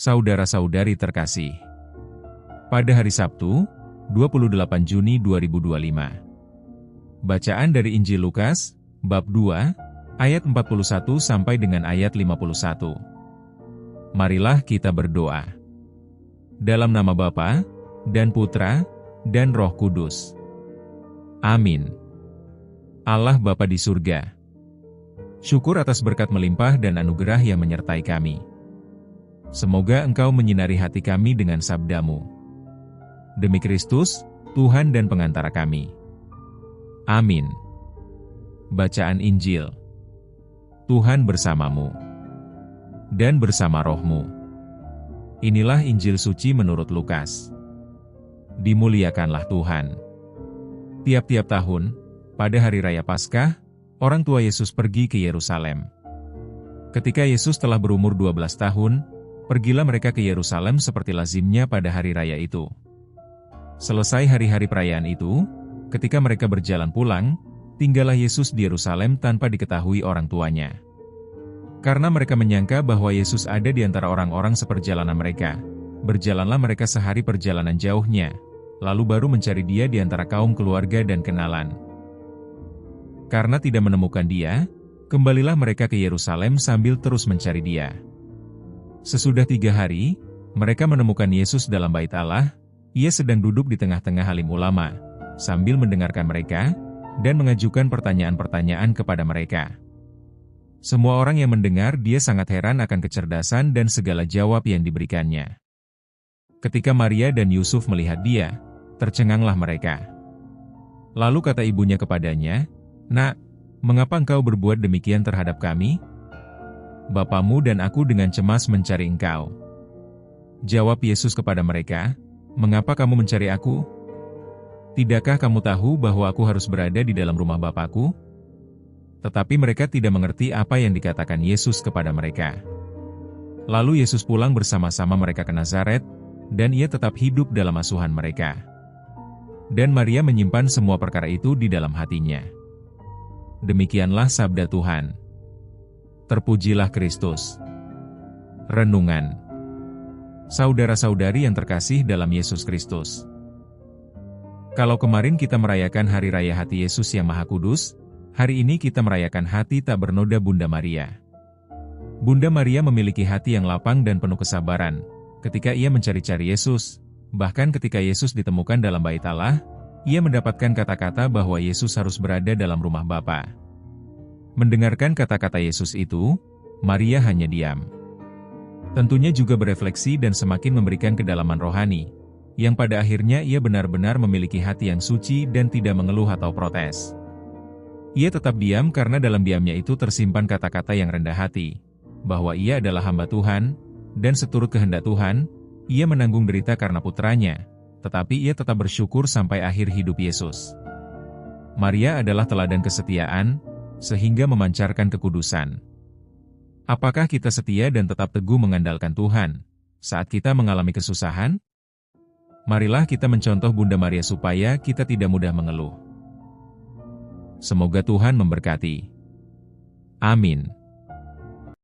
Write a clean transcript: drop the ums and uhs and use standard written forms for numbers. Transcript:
Saudara-saudari terkasih, pada hari Sabtu, 28 Juni 2025. Bacaan dari Injil Lukas, bab 2, ayat 41 sampai dengan ayat 51. Marilah kita berdoa. Dalam nama Bapa, dan Putra, dan Roh Kudus. Amin. Allah Bapa di surga, syukur atas berkat melimpah dan anugerah yang menyertai kami. Semoga Engkau menyinari hati kami dengan sabda-Mu. Demi Kristus, Tuhan dan pengantara kami. Amin. Bacaan Injil. Tuhan bersamamu dan bersama rohmu. Inilah Injil suci menurut Lukas. Dimuliakanlah Tuhan. Tiap-tiap tahun, pada hari raya Paskah, orang tua Yesus pergi ke Yerusalem. Ketika Yesus telah berumur 12 tahun, pergilah mereka ke Yerusalem seperti lazimnya pada hari raya itu. Selesai hari-hari perayaan itu, ketika mereka berjalan pulang, tinggallah Yesus di Yerusalem tanpa diketahui orang tuanya. Karena mereka menyangka bahwa Yesus ada di antara orang-orang seperjalanan mereka, berjalanlah mereka sehari perjalanan jauhnya, lalu baru mencari Dia di antara kaum keluarga dan kenalan. Karena tidak menemukan Dia, kembalilah mereka ke Yerusalem sambil terus mencari Dia. Sesudah 3 hari, mereka menemukan Yesus dalam bait Allah. Ia sedang duduk di tengah-tengah alim ulama, sambil mendengarkan mereka, dan mengajukan pertanyaan-pertanyaan kepada mereka. Semua orang yang mendengar Dia sangat heran akan kecerdasan dan segala jawab yang diberikannya. Ketika Maria dan Yusuf melihat Dia, tercenganglah mereka. Lalu kata ibunya kepadanya, "Nak, mengapa engkau berbuat demikian terhadap kami? Bapamu dan aku dengan cemas mencari engkau." Jawab Yesus kepada mereka, "Mengapa kamu mencari aku? Tidakkah kamu tahu bahwa aku harus berada di dalam rumah Bapakku?" Tetapi mereka tidak mengerti apa yang dikatakan Yesus kepada mereka. Lalu Yesus pulang bersama-sama mereka ke Nazaret, dan Ia tetap hidup dalam asuhan mereka. Dan Maria menyimpan semua perkara itu di dalam hatinya. Demikianlah sabda Tuhan. Terpujilah Kristus. Renungan. Saudara-saudari yang terkasih dalam Yesus Kristus. Kalau kemarin kita merayakan Hari Raya Hati Yesus yang Maha Kudus, hari ini kita merayakan hati tak bernoda Bunda Maria. Bunda Maria memiliki hati yang lapang dan penuh kesabaran ketika ia mencari-cari Yesus. Bahkan ketika Yesus ditemukan dalam bait Allah, ia mendapatkan kata-kata bahwa Yesus harus berada dalam rumah Bapa. Mendengarkan kata-kata Yesus itu, Maria hanya diam. Tentunya juga berefleksi dan semakin memberikan kedalaman rohani, yang pada akhirnya ia benar-benar memiliki hati yang suci dan tidak mengeluh atau protes. Ia tetap diam karena dalam diamnya itu tersimpan kata-kata yang rendah hati, bahwa ia adalah hamba Tuhan, dan seturut kehendak Tuhan, ia menanggung derita karena putranya, tetapi ia tetap bersyukur sampai akhir hidup Yesus. Maria adalah teladan kesetiaan, sehingga memancarkan kekudusan. Apakah kita setia dan tetap teguh mengandalkan Tuhan saat kita mengalami kesusahan? Marilah kita mencontoh Bunda Maria supaya kita tidak mudah mengeluh. Semoga Tuhan memberkati. Amin.